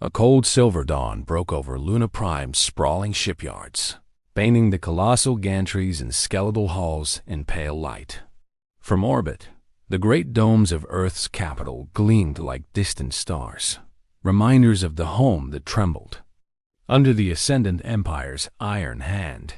A cold silver dawn broke over Luna Prime's sprawling shipyards, painting the colossal gantries and skeletal hulls in pale light. From orbit, the great domes of Earth's capital gleamed like distant stars, reminders of the home that trembled under the Ascendant Empire's iron hand.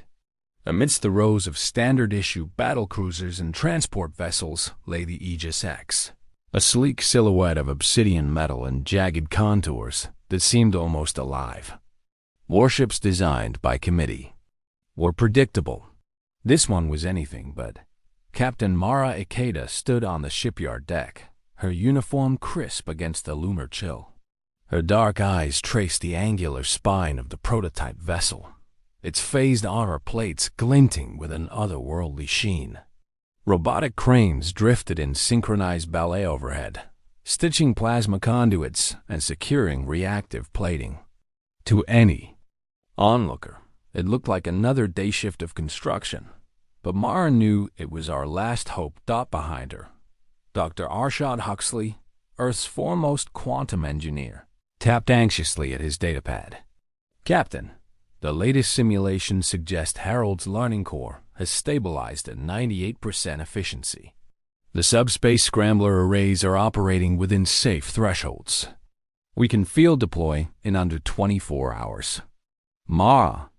Amidst the rows of standard-issue battlecruisers and transport vessels lay the Aegis X, a sleek silhouette of obsidian metal and jagged contours that seemed almost alive. Warships designed by committee were predictable. This one was anything but. Captain Mara Ikeda stood on the shipyard deck, her uniform crisp against the lunar chill. Her dark eyes traced the angular spine of the prototype vessel, its phased armor plates glinting with an otherworldly sheen. Robotic cranes drifted in synchronized ballet overhead, stitching plasma conduits and securing reactive plating. To any onlooker, it looked like another day shift of construction, but Mara knew it was our last hope dot behind her. Dr. Arshad Huxley, Earth's foremost quantum engineer, tapped anxiously at his datapad. "Captain, the latest simulations suggest Harold's learning core has stabilized at 98% efficiency. The subspace scrambler arrays are operating within safe thresholds. We can field deploy in under 24 hours. Mara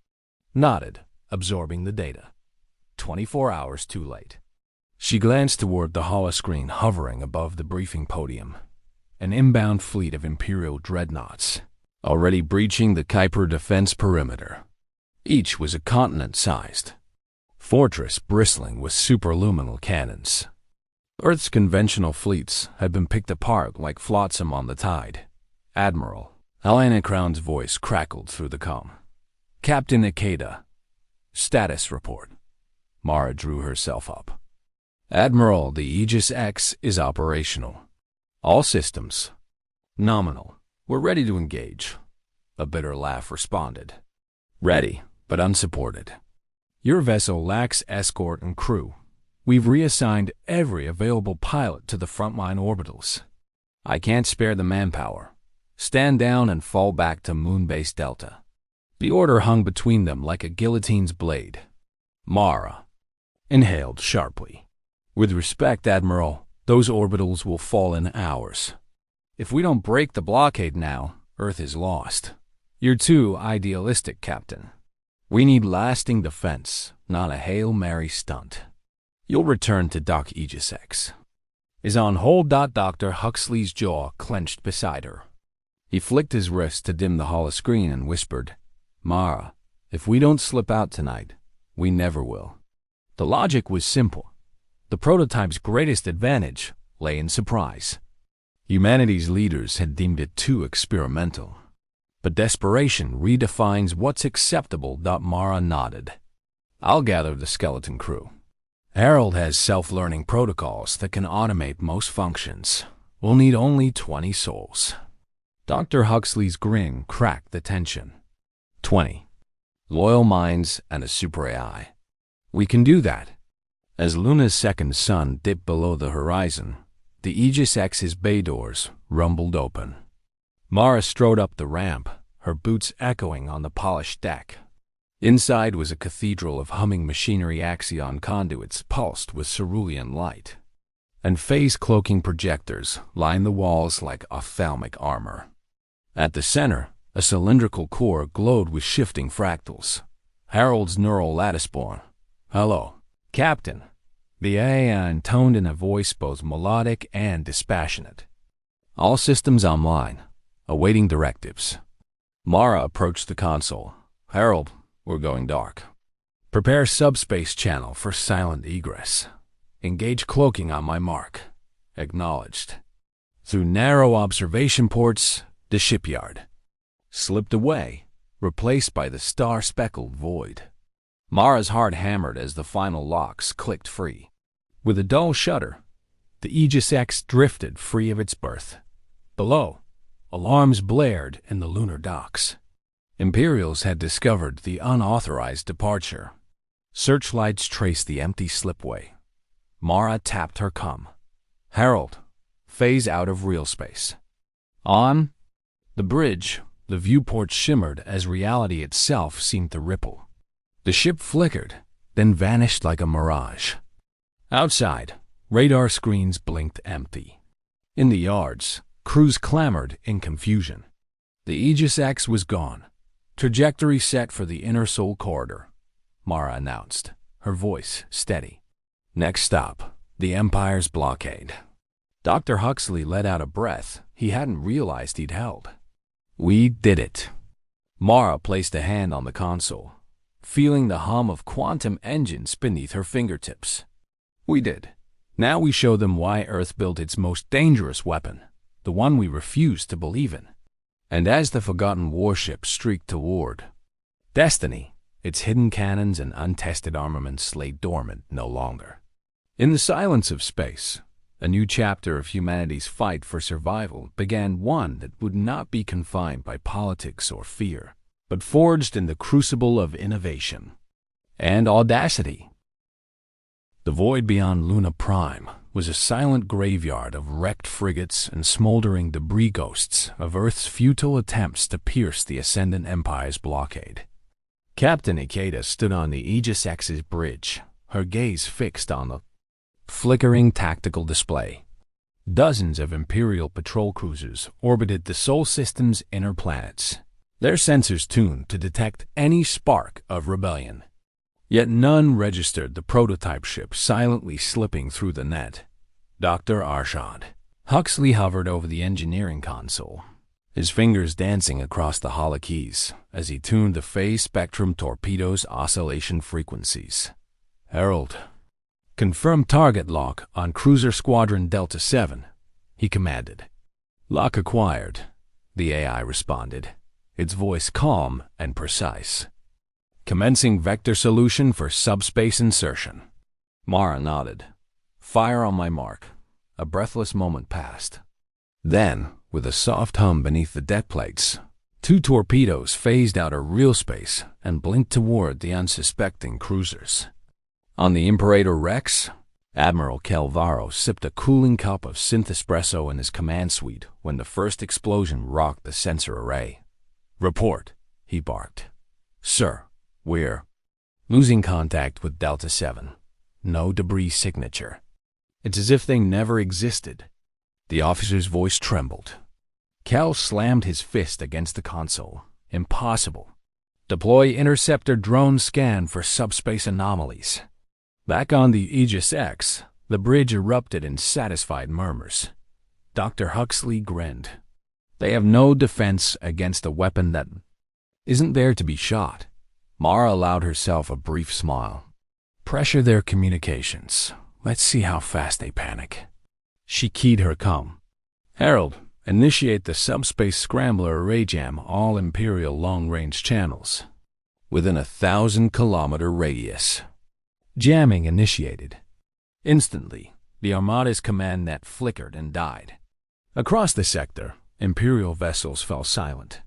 nodded, absorbing the data. 24 hours too late. She glanced toward the holoscreen hovering above the briefing podium. An inbound fleet of Imperial dreadnoughts, already breaching the Kuiper defense perimeter. Each was a continent-sized fortress bristling with superluminal cannons. Earth's conventional fleets had been picked apart like flotsam on the tide. Admiral Helena Crown's voice crackled through the comm. "Captain Ikeda, status report." Mara drew herself up. "Admiral, the Aegis X is operational. All systems nominal. We're ready to engage." A bitter laugh responded. "Ready, but unsupported. Your vessel lacks escort and crew. We've reassigned every available pilot to the frontline orbitals. I can't spare the manpower. Stand down and fall back to Moonbase Delta." The order hung between them like a guillotine's blade. Mara inhaled sharply. "With respect, Admiral, those orbitals will fall in hours. If we don't break the blockade now, Earth is lost. You're too idealistic, Captain. We need lasting defense, not a Hail Mary stunt." "You'll return to Doc Aegis X." "Is on hold." Dr. Huxley's jaw clenched beside her. He flicked his wrist to dim the holoscreen and whispered, "Mara, if we don't slip out tonight, we never will." The logic was simple. The prototype's greatest advantage lay in surprise. Humanity's leaders had deemed it too experimental. But desperation redefines what's acceptable. Mara nodded. "I'll gather the skeleton crew. Harold has self-learning protocols that can automate most functions. We'll need only 20 souls." Dr. Huxley's grin cracked the tension. 20. Loyal minds and a super AI. We can do that. As Luna's second sun dipped below the horizon, the Aegis X's bay doors rumbled open. Mara strode up the ramp, her boots echoing on the polished deck. Inside was a cathedral of humming machinery. Axion conduits pulsed with cerulean light, and phase-cloaking projectors lined the walls like ophthalmic armor. At the center, a cylindrical core glowed with shifting fractals. Harold's neural lattice-born. "Hello, Captain." The AI intoned in a voice both melodic and dispassionate. "All systems online, awaiting directives." Mara approached the console. "Harold, we're going dark. Prepare subspace channel for silent egress. Engage cloaking on my mark." Acknowledged. Through narrow observation ports, the shipyard slipped away, replaced by the star-speckled void. Mara's heart hammered as the final locks clicked free. With a dull shudder, the Aegis X drifted free of its berth. Below, alarms blared in the lunar docks. Imperials had discovered the unauthorized departure. Searchlights traced the empty slipway. Mara tapped her comm. "Harold, phase out of real space." "On." The bridge, The viewport shimmered as reality itself seemed to ripple. The ship flickered, then vanished like a mirage. Outside, radar screens blinked empty. In the yards, crews clamored in confusion. The Aegis X was gone. Trajectory set for the Inner Soul Corridor, Mara announced, her voice steady. Next stop, the Empire's blockade. Dr. Huxley let out a breath he hadn't realized he'd held. We did it. Mara placed a hand on the console, feeling the hum of quantum engines beneath her fingertips. We did. Now we show them why Earth built its most dangerous weapon, the one we refuse to believe in. And as the forgotten warship streaked toward destiny, its hidden cannons and untested armaments lay dormant no longer. In the silence of space, a new chapter of humanity's fight for survival began, one that would not be confined by politics or fear, but forged in the crucible of innovation and audacity. The void beyond Luna Prime was a silent graveyard of wrecked frigates and smoldering debris ghosts of Earth's futile attempts to pierce the Ascendant Empire's blockade. Captain Ikeda stood on the Aegis X's bridge, her gaze fixed on the flickering tactical display. Dozens of Imperial patrol cruisers orbited the Sol System's inner planets, their sensors tuned to detect any spark of rebellion. Yet none registered the prototype ship silently slipping through the net. Dr. Arshad. Huxley hovered over the engineering console, his fingers dancing across the holokeys as he tuned the phase spectrum torpedo's oscillation frequencies. Herald. Confirm target lock on Cruiser Squadron Delta 7, he commanded. Lock acquired, the AI responded, its voice calm and precise. Commencing vector solution for subspace insertion. Mara nodded. Fire on my mark. A breathless moment passed. Then, with a soft hum beneath the deck plates, two torpedoes phased out of real space and blinked toward the unsuspecting cruisers. On the Imperator Rex, Admiral Calvaro sipped a cooling cup of synth espresso in his command suite when the first explosion rocked the sensor array. Report, he barked. Sir, we're losing contact with Delta 7. No debris signature. It's as if they never existed. The officer's voice trembled. Cal slammed his fist against the console. Impossible. Deploy interceptor drone scan for subspace anomalies. Back on the Aegis X, the bridge erupted in satisfied murmurs. Dr. Huxley grinned. They have no defense against a weapon that isn't there to be shot. Mara allowed herself a brief smile. Pressure their communications. Let's see how fast they panic. She keyed her comm. Herald, initiate the subspace scrambler array jam all Imperial long-range channels within a 1,000-kilometer radius. Jamming initiated. Instantly, the Armada's command net flickered and died. Across the sector, Imperial vessels fell silent,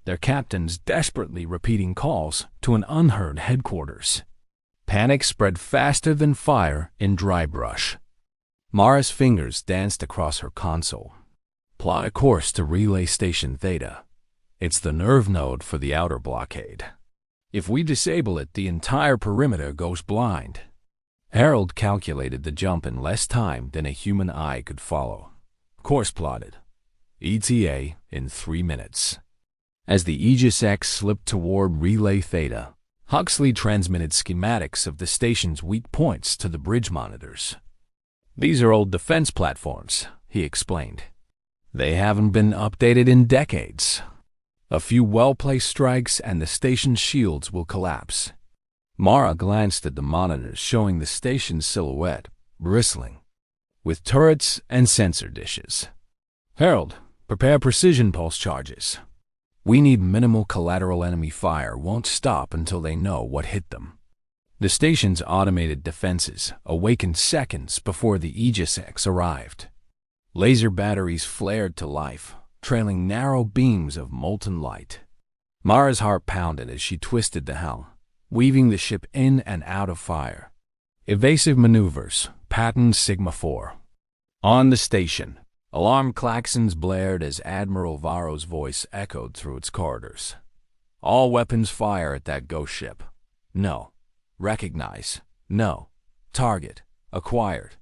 their captains desperately repeating calls to an unheard headquarters. Panic spread faster than fire in dry brush. Mara's fingers danced across her console. Plot a course to Relay Station Theta. It's the nerve node for the outer blockade. If we disable it, the entire perimeter goes blind. Harold calculated the jump in less time than a human eye could follow. Course plotted. ETA in 3 minutes. As the Aegis X slipped toward Relay Theta, Huxley transmitted schematics of the station's weak points to the bridge monitors. These are old defense platforms, he explained. They haven't been updated in decades. A few well-placed strikes and the station's shields will collapse. Mara glanced at the monitors showing the station's silhouette, bristling, with turrets and sensor dishes. Harold, prepare precision pulse charges. We need minimal collateral enemy fire won't stop until they know what hit them. The station's automated defenses awakened seconds before the Aegis X arrived. Laser batteries flared to life, trailing narrow beams of molten light. Mara's heart pounded as she twisted the helm, weaving the ship in and out of fire. Evasive maneuvers, pattern Sigma 4. On the station, Alarm klaxons blared as Admiral Varro's voice echoed through its corridors. All weapons fire at that ghost ship. No. Recognize. No. Target. Acquired.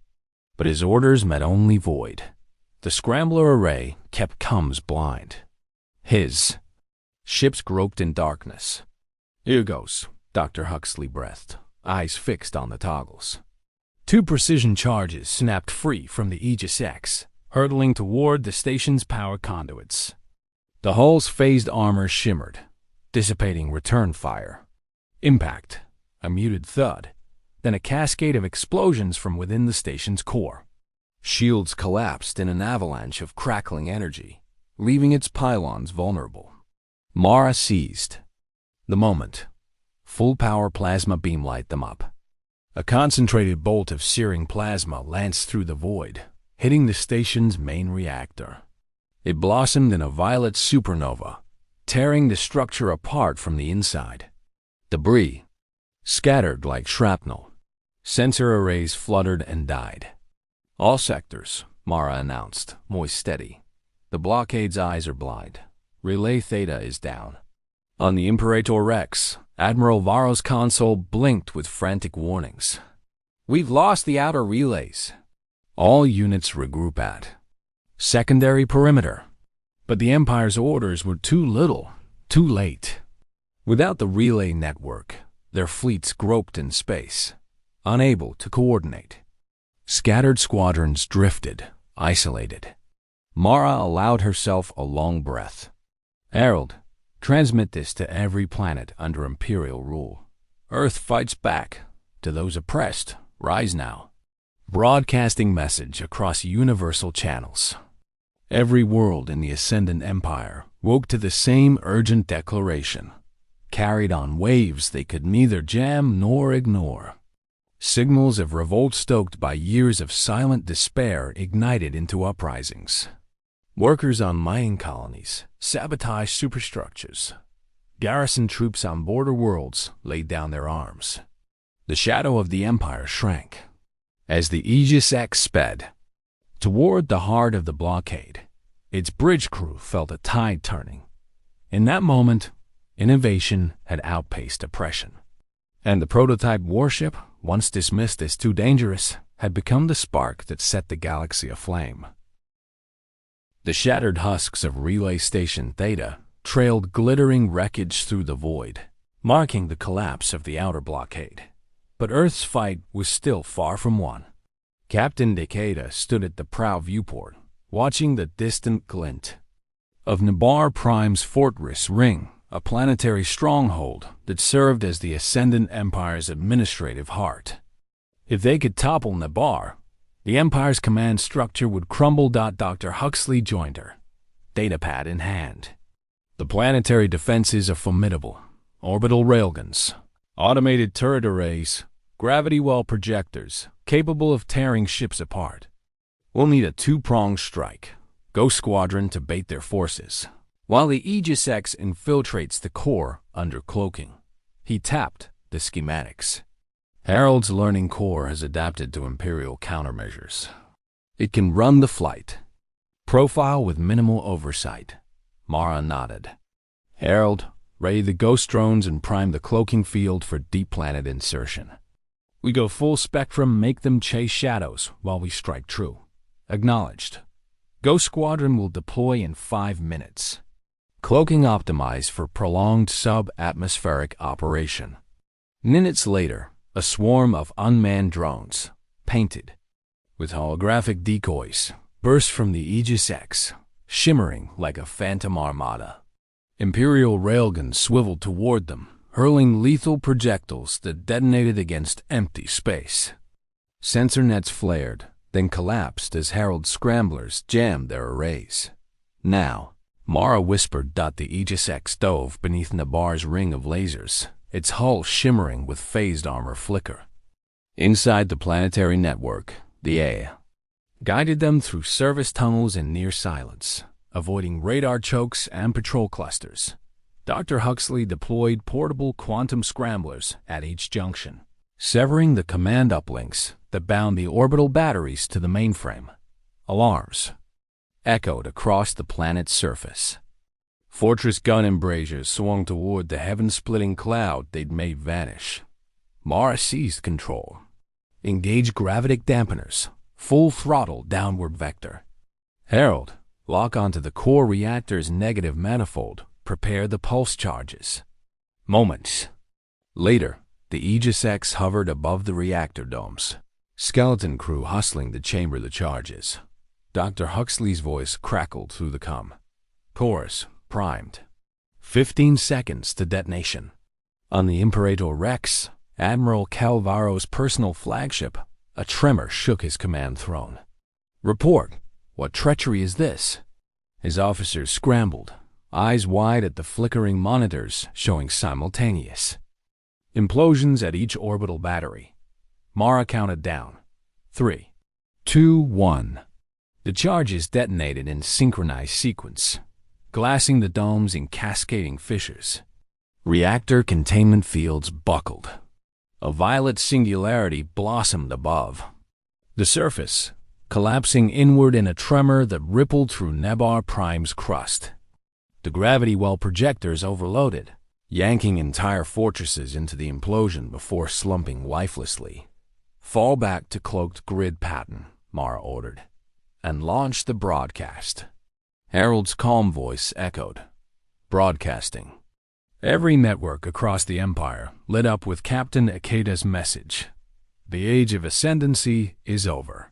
But his orders met only void. The scrambler array kept Combs blind. His ships groped in darkness. Here goes, Dr. Huxley breathed, eyes fixed on the toggles. 2 precision charges snapped free from the Aegis X, hurtling toward the station's power conduits. The hull's phased armor shimmered, dissipating return fire. Impact, a muted thud, then a cascade of explosions from within the station's core. Shields collapsed in an avalanche of crackling energy, leaving its pylons vulnerable. Mara seized the moment. Full-power plasma beam light them up. A concentrated bolt of searing plasma lanced through the void, hitting the station's main reactor. It blossomed in a violet supernova, tearing the structure apart from the inside. Debris scattered like shrapnel. Sensor arrays fluttered and died. All sectors, Mara announced, moist steady. The blockade's eyes are blind. Relay Theta is down. On the Imperator Rex, Admiral Varro's console blinked with frantic warnings. We've lost the outer relays. All units regroup at secondary perimeter. But the Empire's orders were too little, too late. Without the relay network, their fleets groped in space, unable to coordinate. Scattered squadrons drifted, isolated. Mara allowed herself a long breath. Herald, transmit this to every planet under Imperial rule. Earth fights back. To those oppressed, rise now. Broadcasting message across universal channels. Every world in the Ascendant Empire woke to the same urgent declaration, carried on waves they could neither jam nor ignore. Signals of revolt stoked by years of silent despair ignited into uprisings. Workers on mining colonies sabotaged superstructures. Garrison troops on border worlds laid down their arms. The shadow of the Empire shrank as the Aegis X sped toward the heart of the blockade. Its bridge crew felt a tide turning. In that moment, innovation had outpaced oppression. And the prototype warship, once dismissed as too dangerous, had become the spark that set the galaxy aflame. The shattered husks of Relay Station Theta trailed glittering wreckage through the void, marking the collapse of the outer blockade. But Earth's fight was still far from won. Captain Decada stood at the prow viewport, watching the distant glint of Nabar Prime's fortress ring, a planetary stronghold that served as the Ascendant Empire's administrative heart. If they could topple Nabar, the Empire's command structure would crumble. Dr. Huxley joined her, datapad in hand. The planetary defenses are formidable. Orbital railguns, automated turret arrays, gravity well projectors, capable of tearing ships apart. We'll need a 2-pronged strike. Ghost Squadron to bait their forces, while the Aegis X infiltrates the core under cloaking. He tapped the schematics. Herald's learning core has adapted to Imperial countermeasures. It can run the flight profile with minimal oversight. Mara nodded. Herald, ready the ghost drones and prime the cloaking field for deep planet insertion. We go full spectrum, make them chase shadows while we strike true. Acknowledged. Ghost Squadron will deploy in 5 minutes. Cloaking optimized for prolonged sub-atmospheric operation. Minutes later, a swarm of unmanned drones, painted with holographic decoys, burst from the Aegis X, shimmering like a phantom armada. Imperial railguns swiveled toward them, hurling lethal projectiles that detonated against empty space. Sensor nets flared, then collapsed as Herald scramblers jammed their arrays. Now, Mara whispered. The Aegis X dove beneath Nabar's ring of lasers, its hull shimmering with phased armor flicker. Inside the planetary network, the A guided them through service tunnels in near silence, avoiding radar chokes and patrol clusters. Dr. Huxley deployed portable quantum scramblers at each junction, severing the command uplinks that bound the orbital batteries to the mainframe. Alarms echoed across the planet's surface. Fortress gun embrasures swung toward the heaven-splitting cloud they'd made vanish. Mara seized control. Engage gravitic dampeners. Full throttle downward vector. Harold, lock onto the core reactor's negative manifold. Prepare the pulse charges. Moments later, the Aegis X hovered above the reactor domes. Skeleton crew hustling to chamber the charges. Dr. Huxley's voice crackled through the comm. Chorus primed. 15 seconds to detonation. On the Imperator Rex, Admiral Calvaro's personal flagship, a tremor shook his command throne. Report. What treachery is this? His officers scrambled, eyes wide at the flickering monitors showing simultaneous implosions at each orbital battery. Mara counted down. 3, 2, 1. The charges detonated in synchronized sequence, glassing the domes in cascading fissures. Reactor containment fields buckled. A violet singularity blossomed above. The surface, collapsing inward in a tremor that rippled through Nebar Prime's crust. The gravity well projectors overloaded, yanking entire fortresses into the implosion before slumping lifelessly. Fall back to cloaked grid pattern, Mara ordered, and launch the broadcast. Harold's calm voice echoed. Broadcasting. Every network across the Empire lit up with Captain Ikeda's message. The age of ascendancy is over.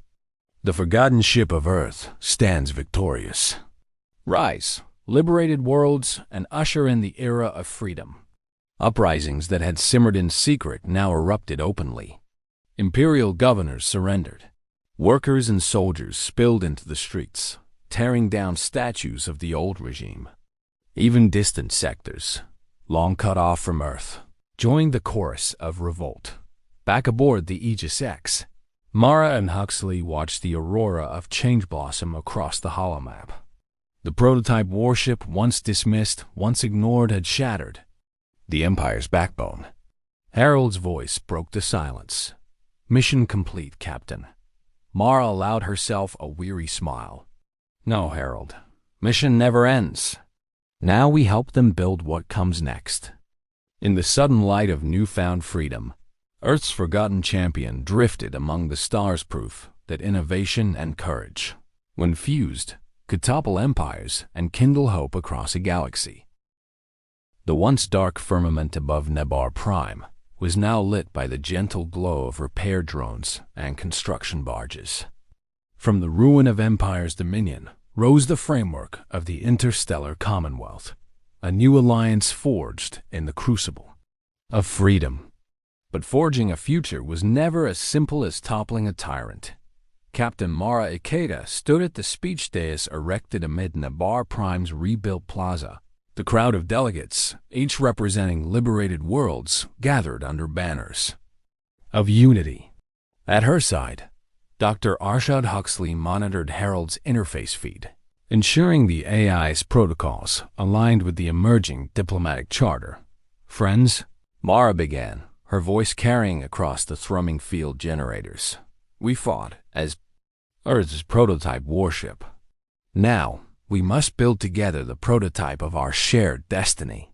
The forgotten ship of Earth stands victorious. Rise, liberated worlds, and usher in the era of freedom. Uprisings that had simmered in secret now erupted openly. Imperial governors surrendered. Workers and soldiers spilled into the streets, tearing down statues of the old regime. Even distant sectors, long cut off from Earth, joined the chorus of revolt. Back aboard the Aegis X, Mara and Huxley watched the aurora of change blossom across the holomap. The prototype warship, once dismissed, once ignored, had shattered. The Empire's backbone. Harold's voice broke the silence. Mission complete, Captain. Mara allowed herself a weary smile. No, Harold. Mission never ends. Now we help them build what comes next. In the sudden light of newfound freedom, Earth's forgotten champion drifted among the stars, proof that innovation and courage, when fused, could topple empires and kindle hope across a galaxy. The once dark firmament above Nebar Prime was now lit by the gentle glow of repair drones and construction barges. From the ruin of Empire's dominion rose the framework of the interstellar Commonwealth, a new alliance forged in the crucible of freedom. But forging a future was never as simple as toppling a tyrant. Captain Mara Ikeda stood at the speech dais erected amid Nebar Prime's rebuilt plaza. The crowd of delegates, each representing liberated worlds, gathered under banners of unity. At her side, Dr. Arshad Huxley monitored Harold's interface feed, ensuring the AI's protocols aligned with the emerging diplomatic charter. Friends, Mara began, her voice carrying across the thrumming field generators. We fought as Earth's prototype warship. Now, we must build together the prototype of our shared destiny.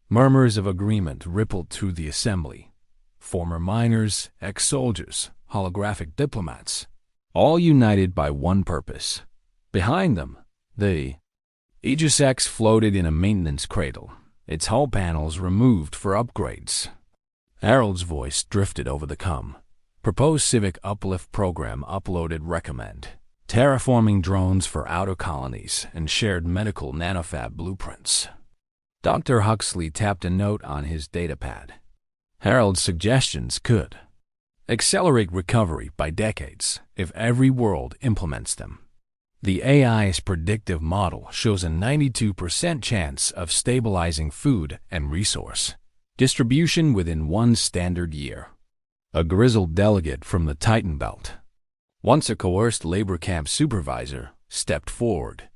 Murmurs of agreement rippled through the assembly. Former miners, ex-soldiers, holographic diplomats, all united by one purpose. Behind them, the Aegis X floated in a maintenance cradle, its hull panels removed for upgrades. Harold's voice drifted over the comm. Proposed civic uplift program uploaded recommend. Terraforming drones for outer colonies and shared medical nanofab blueprints. Dr. Huxley tapped a note on his datapad. Harold's suggestions could accelerate recovery by decades if every world implements them. The AI's predictive model shows a 92% chance of stabilizing food and resource distribution within one standard year. A grizzled delegate from the Titan Belt, once a coerced labor camp supervisor, stepped forward.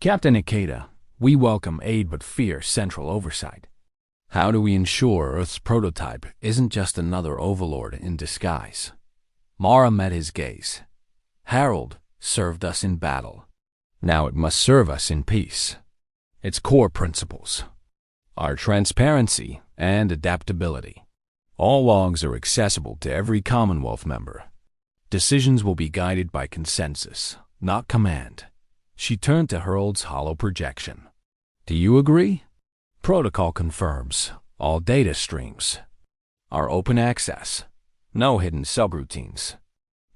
Captain Ikeda, we welcome aid but fear central oversight. How do we ensure Earth's prototype isn't just another overlord in disguise? Mara met his gaze. Harold served us in battle. Now it must serve us in peace. Its core principles are transparency and adaptability. All logs are accessible to every Commonwealth member. Decisions will be guided by consensus, not command. She turned to Harold's hollow projection. Do you agree? Protocol confirms. All data streams are open access. No hidden subroutines.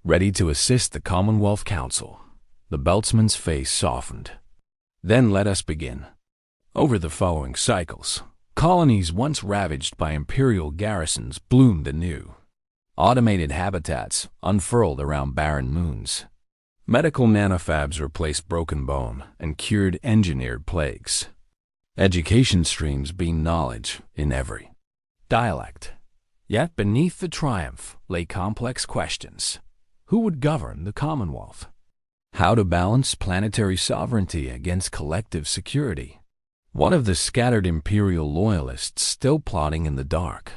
Ready to assist the Commonwealth Council. The Beltsman's face softened. Then let us begin. Over the following cycles, colonies once ravaged by imperial garrisons bloomed anew. Automated habitats unfurled around barren moons. Medical nanofabs replaced broken bone and cured engineered plagues. Education streams beamed knowledge in every dialect. Yet beneath the triumph lay complex questions. Who would govern the Commonwealth? How to balance planetary sovereignty against collective security? One of the scattered imperial loyalists still plotting in the dark.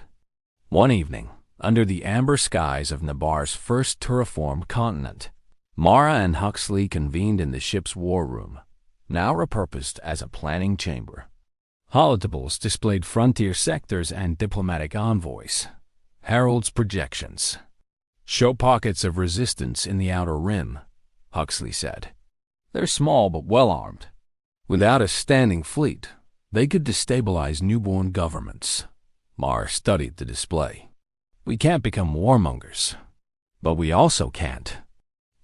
One evening, under the amber skies of Nabar's first terraformed continent, Mara and Huxley convened in the ship's war room, now repurposed as a planning chamber. Holotables displayed frontier sectors and diplomatic envoys. Harold's projections show pockets of resistance in the outer rim, Huxley said. They're small but well-armed. Without a standing fleet, they could destabilize newborn governments. Mara studied the display. We can't become warmongers, but we also can't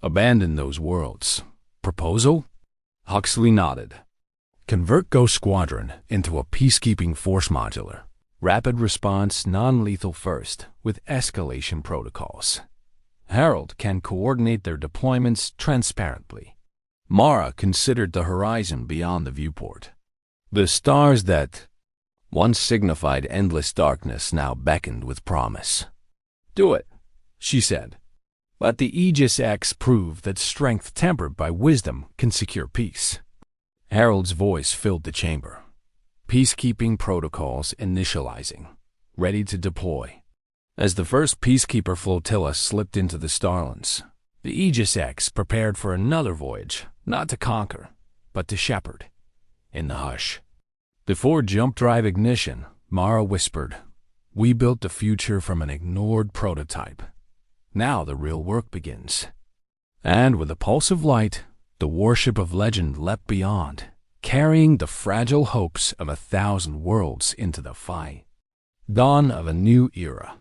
abandon those worlds. Proposal? Huxley nodded. Convert Ghost Squadron into a peacekeeping force modular. Rapid response, non-lethal first, with escalation protocols. Harold can coordinate their deployments transparently. Mara considered the horizon beyond the viewport. The stars that once signified endless darkness now beckoned with promise. Do it, she said. Let the Aegis X prove that strength tempered by wisdom can secure peace. Harold's voice filled the chamber. Peacekeeping protocols initializing, ready to deploy. As the first Peacekeeper flotilla slipped into the Starlands, the Aegis X prepared for another voyage, not to conquer, but to shepherd. In the hush. Before jump drive ignition, Mara whispered, "We built the future from an ignored prototype. Now the real work begins." And with a pulse of light, the warship of legend leapt beyond, carrying the fragile hopes of 1,000 worlds into the dawn of a new era.